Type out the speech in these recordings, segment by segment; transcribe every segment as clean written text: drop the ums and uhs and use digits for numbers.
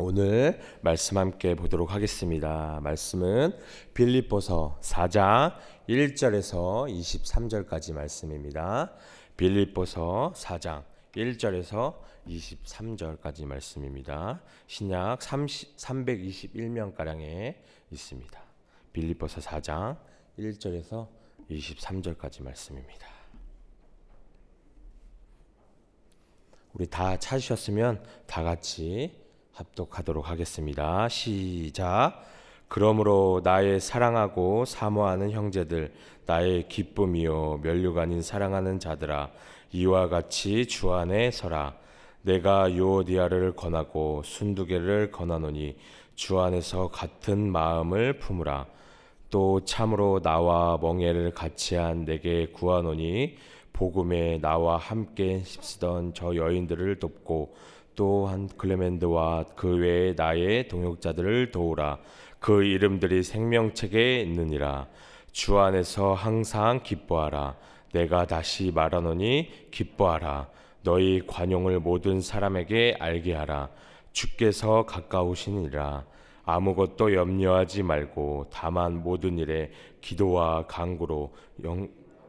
오늘 말씀 함께 보도록 하겠습니다. 말씀은 빌립보서 4장 1절에서 23절까지 말씀입니다. 빌립보서 4장 1절에서 23절까지 말씀입니다. 신약 321명가량에 있습니다. 빌립보서 4장 1절에서 23절까지 말씀입니다. 우리 다 찾으셨으면 다 같이 합독하도록 하겠습니다. 시작. 그러므로 나의 사랑하고 사모하는 형제들, 나의 기쁨이요 면류가 아닌 사랑하는 자들아, 이와 같이 주 안에 서라. 내가 유오디아를 권하고 순두개를 권하노니 주 안에서 같은 마음을 품으라. 또 참으로 나와 멍에를 같이한 내게 구하노니 복음에 나와 함께 힘쓰던 저 여인들을 돕고 또한 클레멘드와 그 외에 나의 동역자들을 도우라. 그 이름들이 생명책에 있느니라. 주 안에서 항상 기뻐하라. 내가 다시 말하노니 기뻐하라. 너희 관용을 모든 사람에게 알게 하라. 주께서 가까우시니라. 아무것도 염려하지 말고 다만 모든 일에 기도와 간구로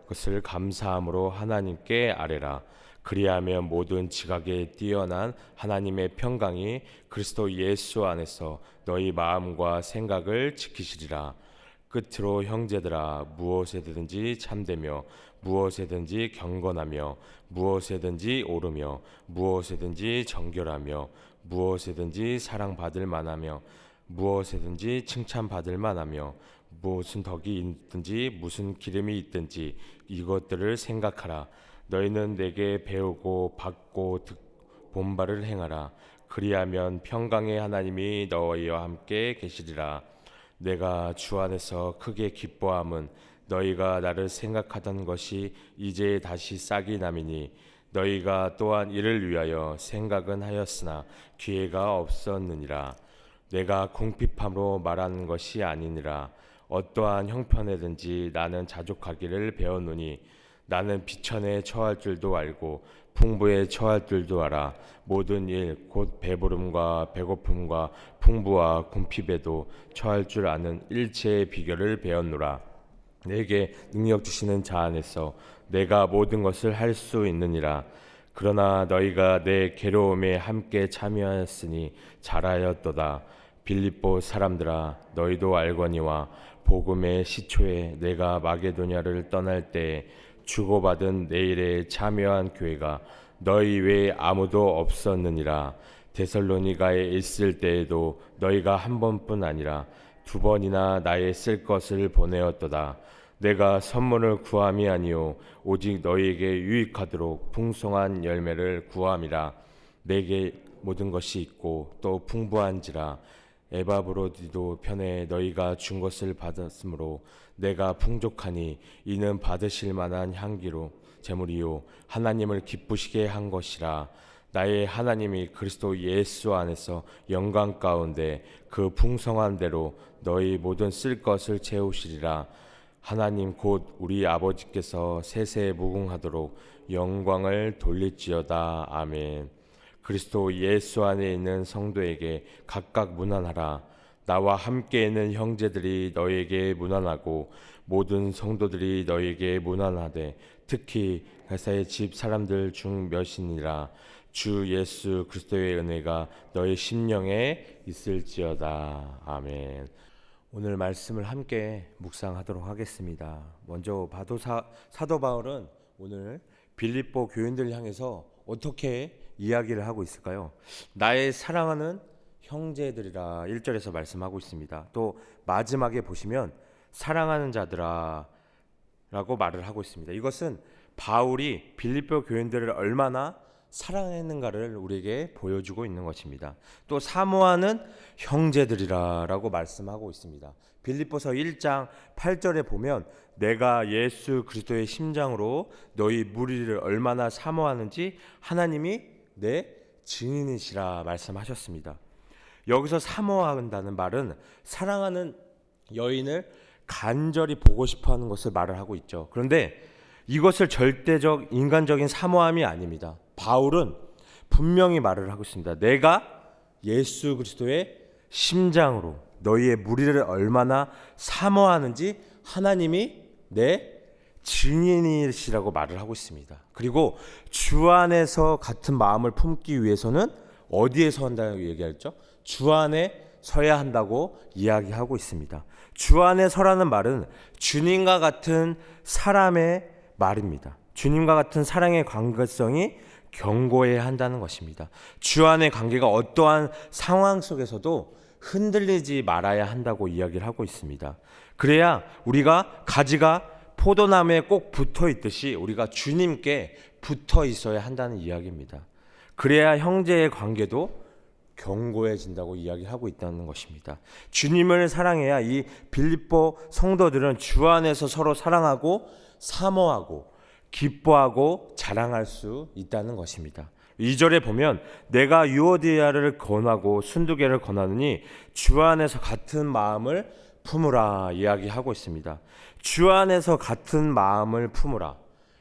것을 감사함으로 하나님께 아뢰라. 그리하면 모든 지각에 뛰어난 하나님의 평강이 그리스도 예수 안에서 너희 마음과 생각을 지키시리라. 끝으로 형제들아, 무엇에든지 참되며 무엇에든지 경건하며 무엇에든지 오르며 무엇에든지 정결하며 무엇에든지 사랑받을 만하며 무엇에든지 칭찬받을 만하며 무슨 덕이 있든지 무슨 기름이 있든지 이것들을 생각하라. 너희는 내게 배우고 받고 본바를 행하라. 그리하면 평강의 하나님이 너희와 함께 계시리라. 내가 주 안에서 크게 기뻐함은 너희가 나를 생각하던 것이 이제 다시 싹이 남이니 너희가 또한 이를 위하여 생각은 하였으나 기회가 없었느니라. 내가 궁핍함으로 말하는 것이 아니니라. 어떠한 형편에든지 나는 자족하기를 배웠노니 나는 비천에 처할 줄도 알고 풍부에 처할 줄도 알아. 모든 일 곧 배부름과 배고픔과 풍부와 궁핍에도 처할 줄 아는 일체의 비결을 배웠노라. 내게 능력 주시는 자 안에서 내가 모든 것을 할 수 있느니라. 그러나 너희가 내 괴로움에 함께 참여하였으니 잘하였도다. 빌립보 사람들아, 너희도 알거니와 복음의 시초에 내가 마게도냐를 떠날 때 주고받은 내 일에 참여한 교회가 너희 외에 아무도 없었느니라. 데살로니가에 있을 때에도 너희가 한 번뿐 아니라 두 번이나 나의 쓸 것을 보내었도다. 내가 선물을 구함이 아니요 오직 너희에게 유익하도록 풍성한 열매를 구함이라. 내게 모든 것이 있고 또 풍부한지라. 에바브로디도 편에 너희가 준 것을 받았으므로 내가 풍족하니 이는 받으실 만한 향기로 제물이요 하나님을 기쁘시게 한 것이라. 나의 하나님이 그리스도 예수 안에서 영광 가운데 그 풍성한 대로 너희 모든 쓸 것을 채우시리라. 하나님 곧 우리 아버지께서 세세 무궁하도록 영광을 돌릴지어다. 아멘. 그리스도 예수 안에 있는 성도에게 각각 문안하라. 나와 함께 있는 형제들이 너에게 문안하고 모든 성도들이 너에게 문안하되 특히 가사의 집 사람들 중 몇이니라. 주 예수 그리스도의 은혜가 너의 심령에 있을지어다. 아멘. 오늘 말씀을 함께 묵상하도록 하겠습니다. 먼저 사도 바울은 오늘 빌립보 교인들을 향해서 어떻게 이야기를 하고 있을까요? 나의 사랑하는 형제들이라 1절에서 말씀하고 있습니다. 또 마지막에 보시면 사랑하는 자들아 라고 말을 하고 있습니다. 이것은 바울이 빌립보 교인들을 얼마나 사랑했는가를 우리에게 보여주고 있는 것입니다. 또 사모하는 형제들이라 라고 말씀하고 있습니다. 빌립보서 1장 8절에 보면 내가 예수 그리스도의 심장으로 너희 무리를 얼마나 사모하는지 하나님이 내 증인이시라 말씀하셨습니다. 여기서 사모한다는 말은 사랑하는 여인을 간절히 보고 싶어하는 것을 말을 하고 있죠. 그런데 이것을 절대적 인간적인 사모함이 아닙니다. 바울은 분명히 말을 하고 있습니다. 내가 예수 그리스도의 심장으로 너희의 무리를 얼마나 사모하는지 하나님이 내 증인이시라고 말을 하고 있습니다. 그리고 주 안에서 같은 마음을 품기 위해서는 어디에서 한다고 얘기했죠? 주 안에 서야 한다고 이야기하고 있습니다. 주 안에 서라는 말은 주님과 같은 사람의 말입니다. 주님과 같은 사랑의 관계성이 견고해야 한다는 것입니다. 주 안의 관계가 어떠한 상황 속에서도 흔들리지 말아야 한다고 이야기를 하고 있습니다. 그래야 우리가 가지가 포도나무에 꼭 붙어 있듯이 우리가 주님께 붙어 있어야 한다는 이야기입니다. 그래야 형제의 관계도 견고해진다고 이야기하고 있다는 것입니다. 주님을 사랑해야 이 빌립보 성도들은 주 안에서 서로 사랑하고 사모하고 기뻐하고 자랑할 수 있다는 것입니다. 2절에 보면 내가 유오디아를 권하고 순두개를 권하느니 주 안에서 같은 마음을 품으라 이야기하고 있습니다. 주 안에서 같은 마음을 품으라.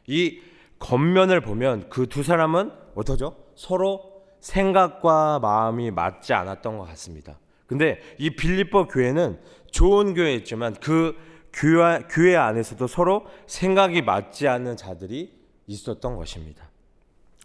이 겉면을 보면 그 두 사람은 어떠죠? 서로 생각과 마음이 맞지 않았던 것 같습니다. 근데 이 빌립보 교회는 좋은 교회였지만 그 교회 안에서도 서로 생각이 맞지 않는 자들이 있었던 것입니다.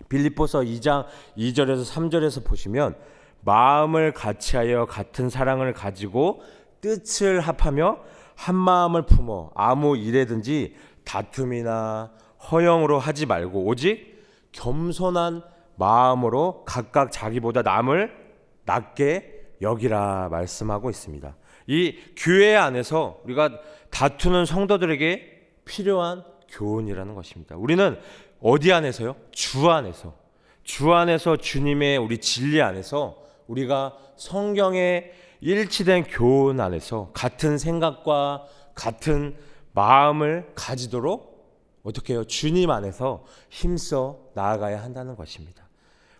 빌립보서 2장 2절에서 3절에서 보시면 마음을 같이하여 같은 사랑을 가지고 뜻을 합하며 한 마음을 품어 아무 일에든지 다툼이나 허영으로 하지 말고 오직 겸손한 마음으로 각각 자기보다 남을 낮게 여기라 말씀하고 있습니다. 이 교회 안에서 우리가 다투는 성도들에게 필요한 교훈이라는 것입니다. 우리는 어디 안에서요? 주 안에서. 주 안에서 주님의 우리 진리 안에서 우리가 성경의 일치된 교훈 안에서 같은 생각과 같은 마음을 가지도록 어떻게 해요? 주님 안에서 힘써 나아가야 한다는 것입니다.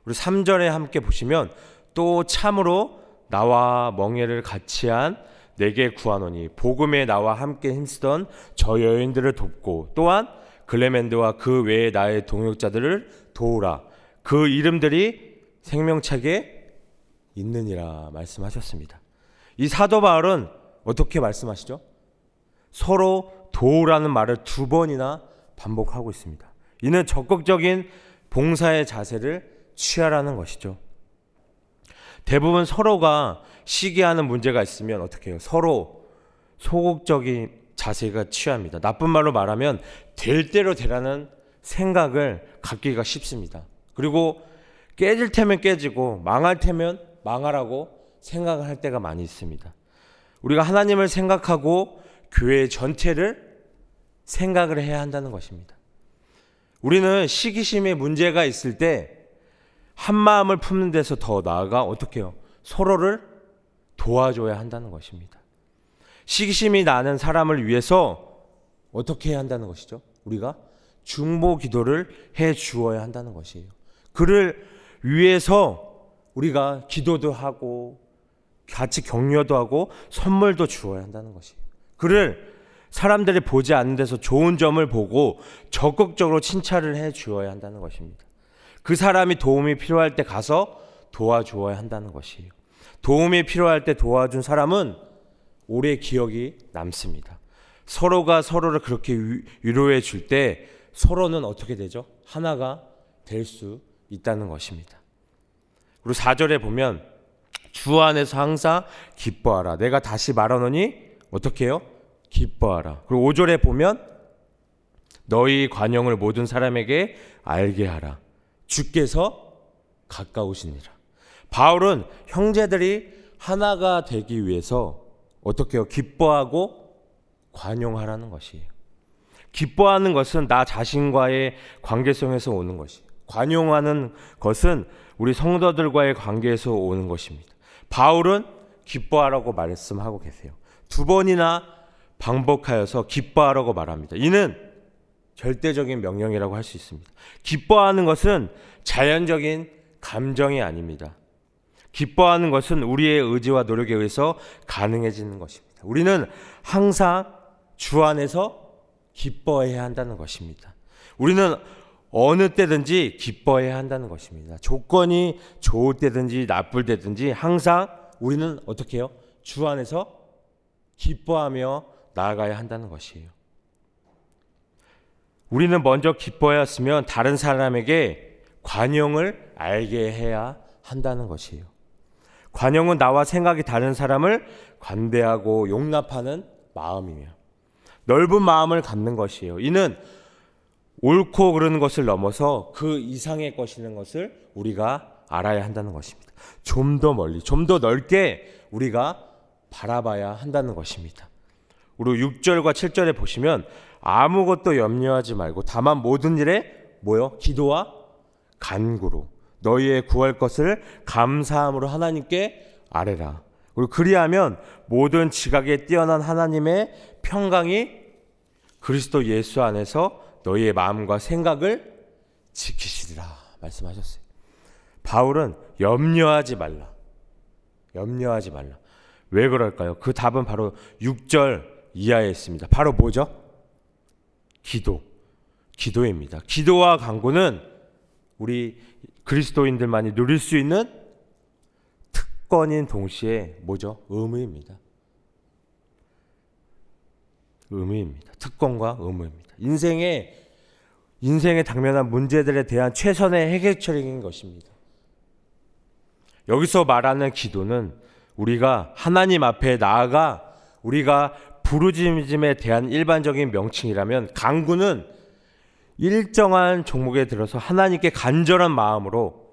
우리 3절에 함께 보시면 또 참으로 나와 멍에를 같이 한 내게 구하노니 복음에 나와 함께 힘쓰던 저 여인들을 돕고 또한 글레멘드와 그 외에 나의 동역자들을 도우라. 그 이름들이 생명책에 있느니라 말씀하셨습니다. 이 사도 바울은 어떻게 말씀하시죠? 서로 도우라는 말을 2번이나 반복하고 있습니다. 이는 적극적인 봉사의 자세를 취하라는 것이죠. 대부분 서로가 시기하는 문제가 있으면 어떻게 해요? 서로 소극적인 자세가 취합니다. 나쁜 말로 말하면 될 대로 되라는 생각을 갖기가 쉽습니다. 그리고 깨질 테면 깨지고 망할 테면 망하라고 생각을 할 때가 많이 있습니다. 우리가 하나님을 생각하고 교회 전체를 생각을 해야 한다는 것입니다. 우리는 시기심에 문제가 있을 때 한 마음을 품는 데서 더 나아가 어떻게 해요? 서로를 도와줘야 한다는 것입니다. 시기심이 나는 사람을 위해서 어떻게 해야 한다는 것이죠? 우리가 중보 기도를 해 주어야 한다는 것이에요. 그를 위해서 우리가 기도도 하고 같이 격려도 하고 선물도 주어야 한다는 것이에요. 그를 사람들이 보지 않는 데서 좋은 점을 보고 적극적으로 칭찬을 해 주어야 한다는 것입니다. 그 사람이 도움이 필요할 때 가서 도와주어야 한다는 것이에요. 도움이 필요할 때 도와준 사람은 오래 기억이 남습니다. 서로가 서로를 그렇게 위로해 줄 때 서로는 어떻게 되죠? 하나가 될 수 있다는 것입니다. 그리고 4절에 보면 주 안에서 항상 기뻐하라. 내가 다시 말하노니 어떻게 해요? 기뻐하라. 그리고 5절에 보면 너희 관용을 모든 사람에게 알게 하라. 주께서 가까우시니라. 바울은 형제들이 하나가 되기 위해서 어떻게 해요? 기뻐하고 관용하라는 것이에요. 기뻐하는 것은 나 자신과의 관계성에서 오는 것이에요. 관용하는 것은 우리 성도들과의 관계에서 오는 것입니다. 바울은 기뻐하라고 말씀하고 계세요. 2번이나 반복하여서 기뻐하라고 말합니다. 이는 절대적인 명령이라고 할 수 있습니다. 기뻐하는 것은 자연적인 감정이 아닙니다. 기뻐하는 것은 우리의 의지와 노력에 의해서 가능해지는 것입니다. 우리는 항상 주 안에서 기뻐해야 한다는 것입니다. 우리는 어느 때든지 기뻐해야 한다는 것입니다. 조건이 좋을 때든지 나쁠 때든지 항상 우리는 어떻게 해요? 주 안에서 기뻐하며 나아가야 한다는 것이에요. 우리는 먼저 기뻐해야 했으면 다른 사람에게 관용을 알게 해야 한다는 것이에요. 관용은 나와 생각이 다른 사람을 관대하고 용납하는 마음이며 넓은 마음을 갖는 것이에요. 이는 옳고 그르는 것을 넘어서 그 이상의 것이라는 것을 우리가 알아야 한다는 것입니다. 좀 더 멀리, 좀 더 넓게 우리가 바라봐야 한다는 것입니다. 우리 6절과 7절에 보시면 아무것도 염려하지 말고 다만 모든 일에 뭐요? 기도와 간구로 너희의 구할 것을 감사함으로 하나님께 아뢰라. 그리고 그리하면 모든 지각에 뛰어난 하나님의 평강이 그리스도 예수 안에서 너희의 마음과 생각을 지키시리라 말씀하셨어요. 바울은 염려하지 말라. 염려하지 말라. 왜 그럴까요? 그 답은 바로 6절 이하에 있습니다. 바로 뭐죠? 기도입니다. 기도와 간구는 우리 그리스도인들만이 누릴 수 있는 특권인 동시에 뭐죠? 의무입니다. 특권과 의무입니다. 인생에 당면한 문제들에 대한 최선의 해결책인 것입니다. 여기서 말하는 기도는 우리가 하나님 앞에 나아가 우리가 부르짖음에 대한 일반적인 명칭이라면 간구는 일정한 종목에 들어서 하나님께 간절한 마음으로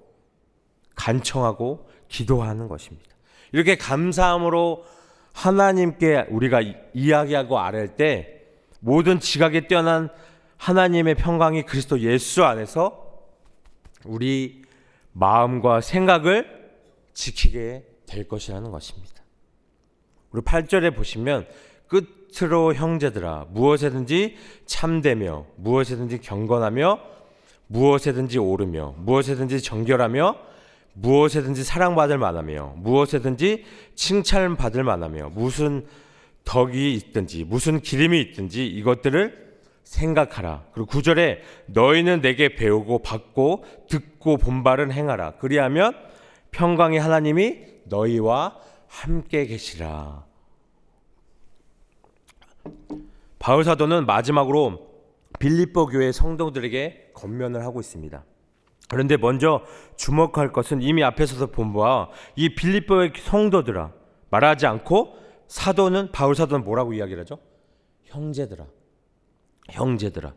간청하고 기도하는 것입니다. 이렇게 감사함으로 하나님께 우리가 이야기하고 아뢰할 때 모든 지각에 뛰어난 하나님의 평강이 그리스도 예수 안에서 우리 마음과 생각을 지키게 될 것이라는 것입니다. 우리 8절에 보시면 끝으로 형제들아 무엇에든지 참되며 무엇에든지 경건하며 무엇에든지 옳으며 무엇에든지 정결하며 무엇에든지 사랑받을 만하며 무엇에든지 칭찬받을 만하며 무슨 덕이 있든지 무슨 기림이 있든지 이것들을 생각하라. 그리고 9절에 너희는 내게 배우고 받고 듣고 본바를 행하라. 그리하면 평강의 하나님이 너희와 함께 계시라. 바울 사도는 마지막으로 빌립보 교회 성도들에게 권면을 하고 있습니다. 그런데 먼저 주목할 것은 이미 앞에서도 본 바와 이 빌립보의 성도들아 말하지 않고 바울 사도는 뭐라고 이야기를 하죠? 형제들아.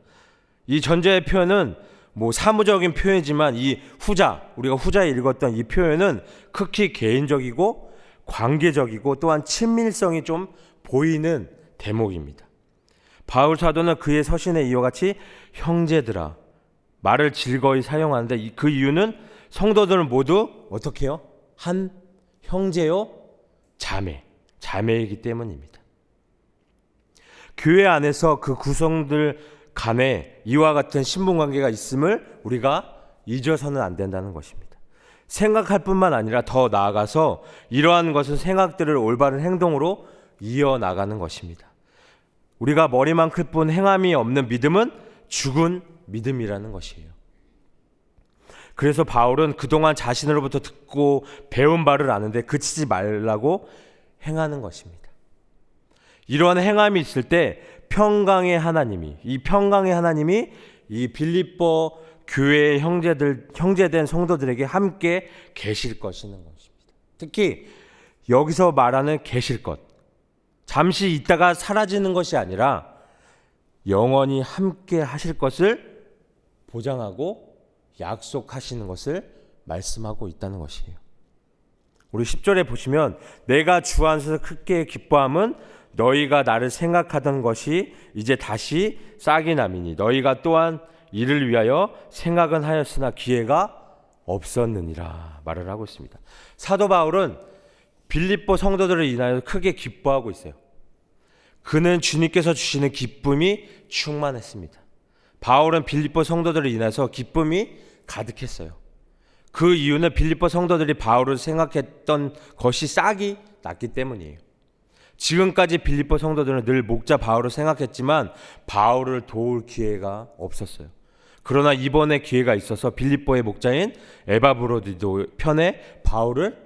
이 전제의 표현은 사무적인 표현이지만 이 우리가 후자에 읽었던 이 표현은 극히 개인적이고 관계적이고 또한 친밀성이 좀 보이는 대목입니다. 바울 사도는 그의 서신에 이와 같이 형제들아 말을 즐거이 사용하는데 그 이유는 성도들은 모두 어떻게 해요? 한 형제요 자매이기 때문입니다. 교회 안에서 그 구성들 간에 이와 같은 신분관계가 있음을 우리가 잊어서는 안 된다는 것입니다. 생각할 뿐만 아니라 더 나아가서 이러한 것은 생각들을 올바른 행동으로 이어나가는 것입니다. 우리가 머리만 클 뿐 행함이 없는 믿음은 죽은 믿음이라는 것이에요. 그래서 바울은 그동안 자신으로부터 듣고 배운 바를 아는데 그치지 말라고 행하는 것입니다. 이러한 행함이 있을 때 평강의 하나님이 이 빌립보 교회의 형제된 성도들에게 함께 계실 것이는 것입니다. 특히 여기서 말하는 계실 것, 잠시 있다가 사라지는 것이 아니라 영원히 함께 하실 것을 보장하고 약속하시는 것을 말씀하고 있다는 것이에요. 우리 10절에 보시면 내가 주 안에서 크게 기뻐함은 너희가 나를 생각하던 것이 이제 다시 싹이 남이니 너희가 또한 이를 위하여 생각은 하였으나 기회가 없었느니라 말을 하고 있습니다. 사도 바울은 빌립보 성도들을 인하여 크게 기뻐하고 있어요. 그는 주님께서 주시는 기쁨이 충만했습니다. 바울은 빌립보 성도들을 인해서 기쁨이 가득했어요. 그 이유는 빌립보 성도들이 바울을 생각했던 것이 싹이 났기 때문이에요. 지금까지 빌립보 성도들은 늘 목자 바울을 생각했지만 바울을 도울 기회가 없었어요. 그러나 이번에 기회가 있어서 빌립보의 목자인 에바브로디도 편에 바울을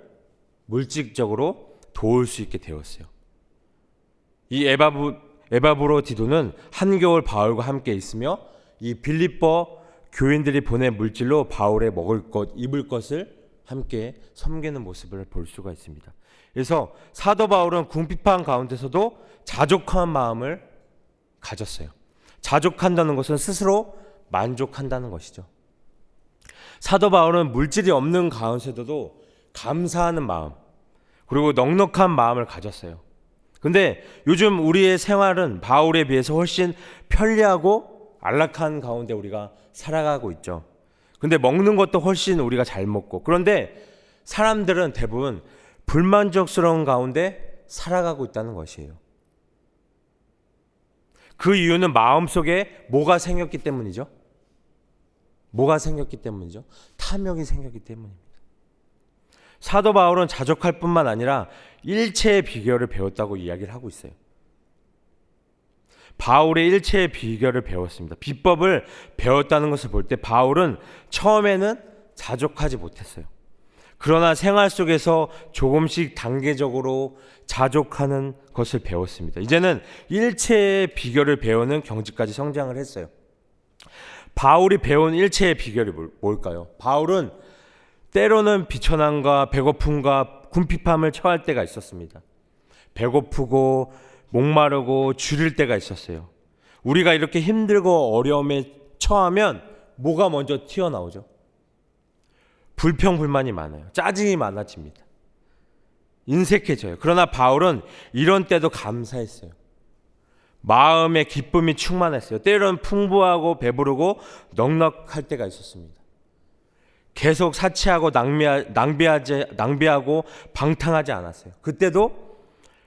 물질적으로 도울 수 있게 되었어요. 이 에바브로디도는 한겨울 바울과 함께 있으며 이 빌립보 교인들이 보낸 물질로 바울의 먹을 것, 입을 것을 함께 섬기는 모습을 볼 수가 있습니다. 그래서 사도 바울은 궁핍한 가운데서도 자족한 마음을 가졌어요. 자족한다는 것은 스스로 만족한다는 것이죠. 사도 바울은 물질이 없는 가운데서도 감사하는 마음, 그리고 넉넉한 마음을 가졌어요. 근데 요즘 우리의 생활은 바울에 비해서 훨씬 편리하고 안락한 가운데 우리가 살아가고 있죠. 근데 먹는 것도 훨씬 우리가 잘 먹고, 그런데 사람들은 대부분 불만족스러운 가운데 살아가고 있다는 것이에요. 그 이유는 마음속에 뭐가 생겼기 때문이죠? 뭐가 생겼기 때문이죠? 탐욕이 생겼기 때문입니다. 사도 바울은 자족할 뿐만 아니라 일체의 비결을 배웠다고 이야기를 하고 있어요. 바울의 일체의 비결을 배웠습니다. 비법을 배웠다는 것을 볼 때 바울은 처음에는 자족하지 못했어요. 그러나 생활 속에서 조금씩 단계적으로 자족하는 것을 배웠습니다. 이제는 일체의 비결을 배우는 경지까지 성장을 했어요. 바울이 배운 일체의 비결이 뭘까요? 바울은 때로는 비천함과 배고픔과 궁핍함을 처할 때가 있었습니다. 배고프고 목마르고 줄일 때가 있었어요. 우리가 이렇게 힘들고 어려움에 처하면 뭐가 먼저 튀어나오죠? 불평불만이 많아요. 짜증이 많아집니다. 인색해져요. 그러나 바울은 이런 때도 감사했어요. 마음의 기쁨이 충만했어요. 때로는 풍부하고 배부르고 넉넉할 때가 있었습니다. 계속 사치하고 낭비하고 방탕하지 않았어요. 그때도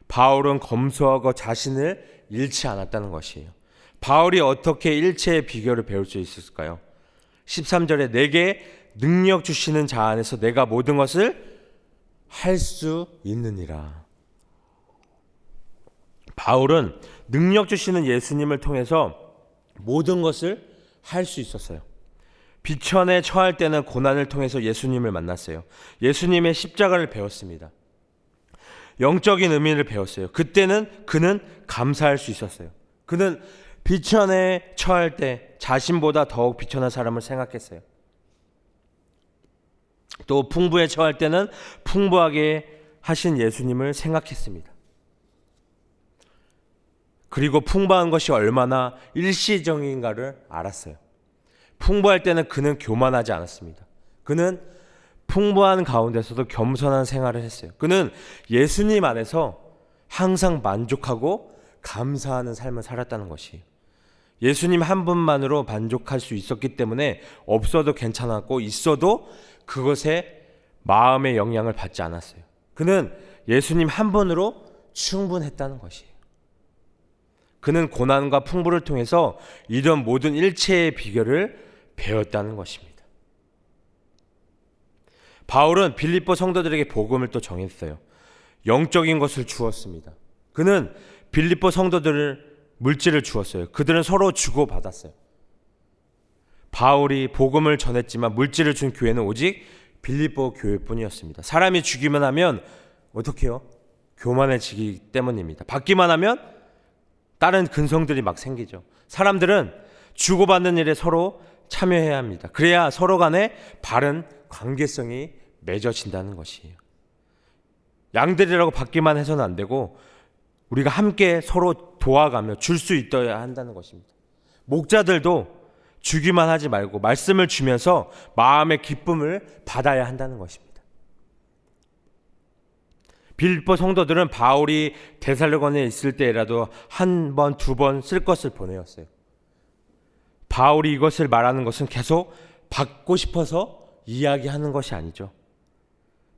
바울은 검소하고 자신을 잃지 않았다는 것이에요. 바울이 어떻게 일체의 비결을 배울 수 있을까요? 13절에 내게 능력 주시는 자 안에서 내가 모든 것을 할 수 있느니라. 바울은 능력 주시는 예수님을 통해서 모든 것을 할 수 있었어요. 비천에 처할 때는 고난을 통해서 예수님을 만났어요. 예수님의 십자가를 배웠습니다. 영적인 의미를 배웠어요. 그때는 그는 감사할 수 있었어요. 그는 비천에 처할 때 자신보다 더욱 비천한 사람을 생각했어요. 또 풍부에 처할 때는 풍부하게 하신 예수님을 생각했습니다. 그리고 풍부한 것이 얼마나 일시적인가를 알았어요. 풍부할 때는 그는 교만하지 않았습니다. 그는 풍부한 가운데서도 겸손한 생활을 했어요. 그는 예수님 안에서 항상 만족하고 감사하는 삶을 살았다는 것이에요. 예수님 한 분만으로 만족할 수 있었기 때문에 없어도 괜찮았고 있어도 그것에 마음의 영향을 받지 않았어요. 그는 예수님 한 분으로 충분했다는 것이에요. 그는 고난과 풍부를 통해서 이런 모든 일체의 비결을 배웠다는 것입니다. 바울은 빌립보 성도들에게 복음을 또 정했어요. 영적인 것을 주었습니다. 그는 빌립보 성도들을 물질을 주었어요. 그들은 서로 주고받았어요. 바울이 복음을 전했지만 물질을 준 교회는 오직 빌립보 교회뿐이었습니다. 사람이 주기만 하면 어떻게 해요? 교만해지기 때문입니다. 받기만 하면 다른 근성들이 막 생기죠. 사람들은 주고받는 일에 서로 참여해야 합니다. 그래야 서로 간에 바른 관계성이 맺어진다는 것이에요. 양들이라고 받기만 해서는 안 되고 우리가 함께 서로 도와가며 줄 수 있어야 한다는 것입니다. 목자들도 주기만 하지 말고 말씀을 주면서 마음의 기쁨을 받아야 한다는 것입니다. 빌립보 성도들은 바울이 데살로니가에 있을 때라도 한 번, 두 번 쓸 것을 보내었어요. 바울이 이것을 말하는 것은 계속 받고 싶어서 이야기하는 것이 아니죠.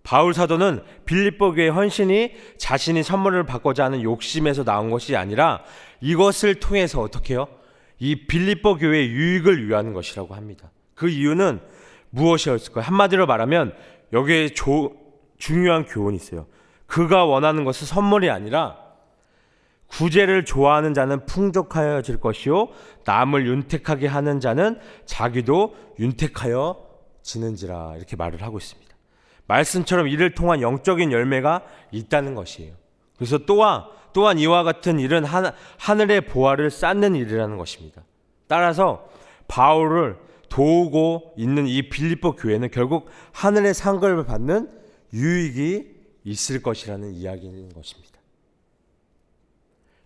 바울 사도는 빌립보 교회 헌신이 자신이 선물을 받고자 하는 욕심에서 나온 것이 아니라 이것을 통해서 어떻게 해요? 이 빌립보 교회의 유익을 위하는 것이라고 합니다. 그 이유는 무엇이었을까요? 한마디로 말하면 여기에 중요한 교훈이 있어요. 그가 원하는 것은 선물이 아니라 구제를 좋아하는 자는 풍족하여질 것이요 남을 윤택하게 하는 자는 자기도 윤택하여지는지라, 이렇게 말을 하고 있습니다. 말씀처럼 이를 통한 영적인 열매가 있다는 것이에요. 그래서 또한 이와 같은 일은 하늘의 보화를 쌓는 일이라는 것입니다. 따라서 바울을 도우고 있는 이 빌립보 교회는 결국 하늘의 상급을 받는 유익이 있을 것이라는 이야기인 것입니다.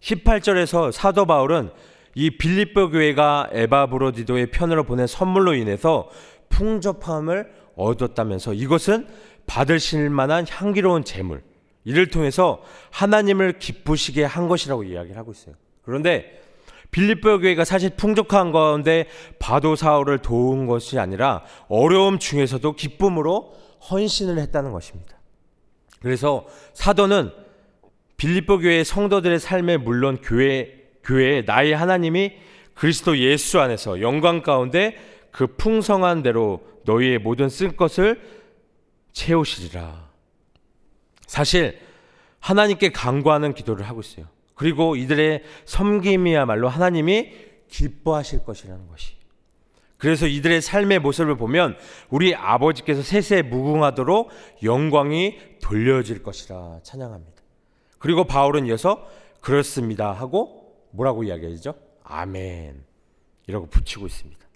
18절에서 사도 바울은 이 빌립보 교회가 에바브로디도의 편으로 보낸 선물로 인해서 풍족함을 얻었다면서 이것은 받으실 만한 향기로운 재물, 이를 통해서 하나님을 기쁘시게 한 것이라고 이야기를 하고 있어요. 그런데 빌립보 교회가 사실 풍족한 가운데 바도 사울을 도운 것이 아니라 어려움 중에서도 기쁨으로 헌신을 했다는 것입니다. 그래서 사도는 빌립보 교회의 성도들의 삶에, 물론 교회의 나의 하나님이 그리스도 예수 안에서 영광 가운데 그 풍성한 대로 너희의 모든 쓴 것을 채우시리라. 사실 하나님께 간구하는 기도를 하고 있어요. 그리고 이들의 섬김이야말로 하나님이 기뻐하실 것이라는 것이. 그래서 이들의 삶의 모습을 보면 우리 아버지께서 세세에 무궁하도록 영광이 돌려질 것이라 찬양합니다. 그리고 바울은 이어서 그렇습니다 하고 뭐라고 이야기하죠? 아멘 이라고 붙이고 있습니다.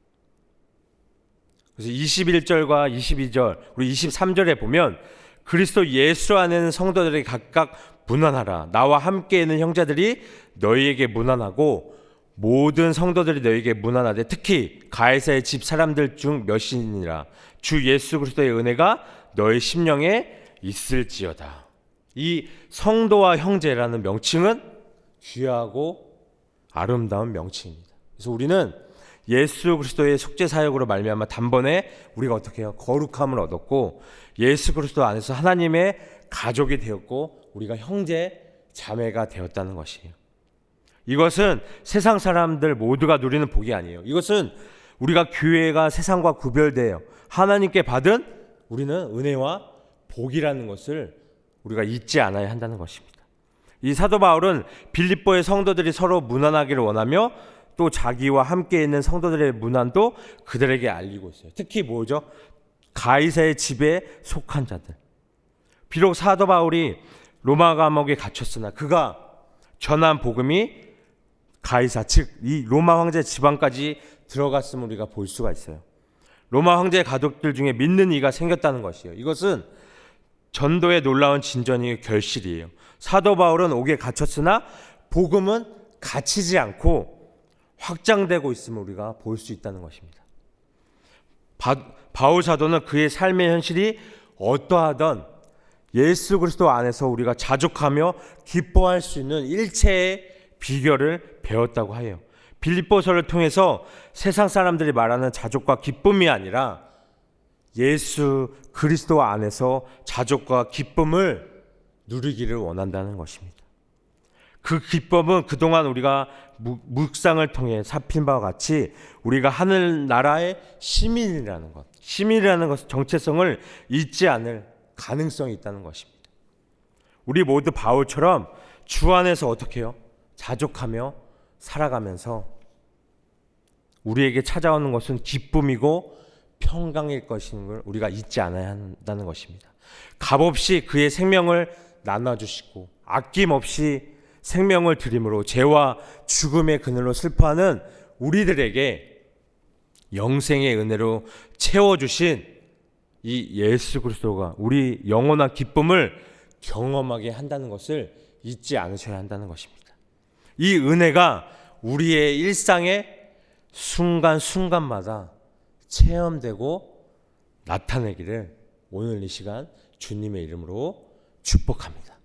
그래서 21절과 22절, 우리 23절에 보면 그리스도 예수 안에는 성도들에게 각각 문안하라. 나와 함께 있는 형제들이 너희에게 문안하고 모든 성도들이 너희에게 문안하되 특히 가이사의 집 사람들 중 몇이니라. 주 예수 그리스도의 은혜가 너희 심령에 있을지어다. 이 성도와 형제라는 명칭은 귀하고 아름다운 명칭입니다. 그래서 우리는 예수 그리스도의 속죄 사역으로 말미암아 단번에 우리가 어떻게 해요? 거룩함을 얻었고 예수 그리스도 안에서 하나님의 가족이 되었고 우리가 형제 자매가 되었다는 것이에요. 이것은 세상 사람들 모두가 누리는 복이 아니에요. 이것은 우리가 교회가 세상과 구별되어 하나님께 받은 우리는 은혜와 복이라는 것을 우리가 잊지 않아야 한다는 것입니다. 이 사도 바울은 빌립보의 성도들이 서로 문안하기를 원하며 또 자기와 함께 있는 성도들의 문안도 그들에게 알리고 있어요. 특히 뭐죠? 가이사의 집에 속한 자들. 비록 사도 바울이 로마 감옥에 갇혔으나 그가 전한 복음이 가이사, 즉 이 로마 황제 지방까지 들어갔음을 우리가 볼 수가 있어요. 로마 황제 가족들 중에 믿는 이가 생겼다는 것이에요. 이것은 전도의 놀라운 진전이 결실이에요. 사도 바울은 옥에 갇혔으나 복음은 갇히지 않고 확장되고 있음을 우리가 볼 수 있다는 것입니다. 바울 사도는 그의 삶의 현실이 어떠하던 예수 그리스도 안에서 우리가 자족하며 기뻐할 수 있는 일체의 비결을 배웠다고 해요. 빌립보서를 통해서 세상 사람들이 말하는 자족과 기쁨이 아니라 예수 그리스도 안에서 자족과 기쁨을 누리기를 원한다는 것입니다. 그 기쁨은 그동안 우리가 묵상을 통해 살핀 바와 같이 우리가 하늘나라의 시민이라는 것, 시민이라는 것의 정체성을 잊지 않을 가능성이 있다는 것입니다. 우리 모두 바울처럼 주 안에서 어떻게 해요? 자족하며 살아가면서 우리에게 찾아오는 것은 기쁨이고 평강일 것인 걸 우리가 잊지 않아야 한다는 것입니다. 값없이 그의 생명을 나눠주시고 아낌없이 생명을 드림으로 죄와 죽음의 그늘로 슬퍼하는 우리들에게 영생의 은혜로 채워주신 이 예수 그리스도가 우리 영원한 기쁨을 경험하게 한다는 것을 잊지 않으셔야 한다는 것입니다. 이 은혜가 우리의 일상의 순간순간마다 체험되고 나타내기를 오늘 이 시간 주님의 이름으로 축복합니다.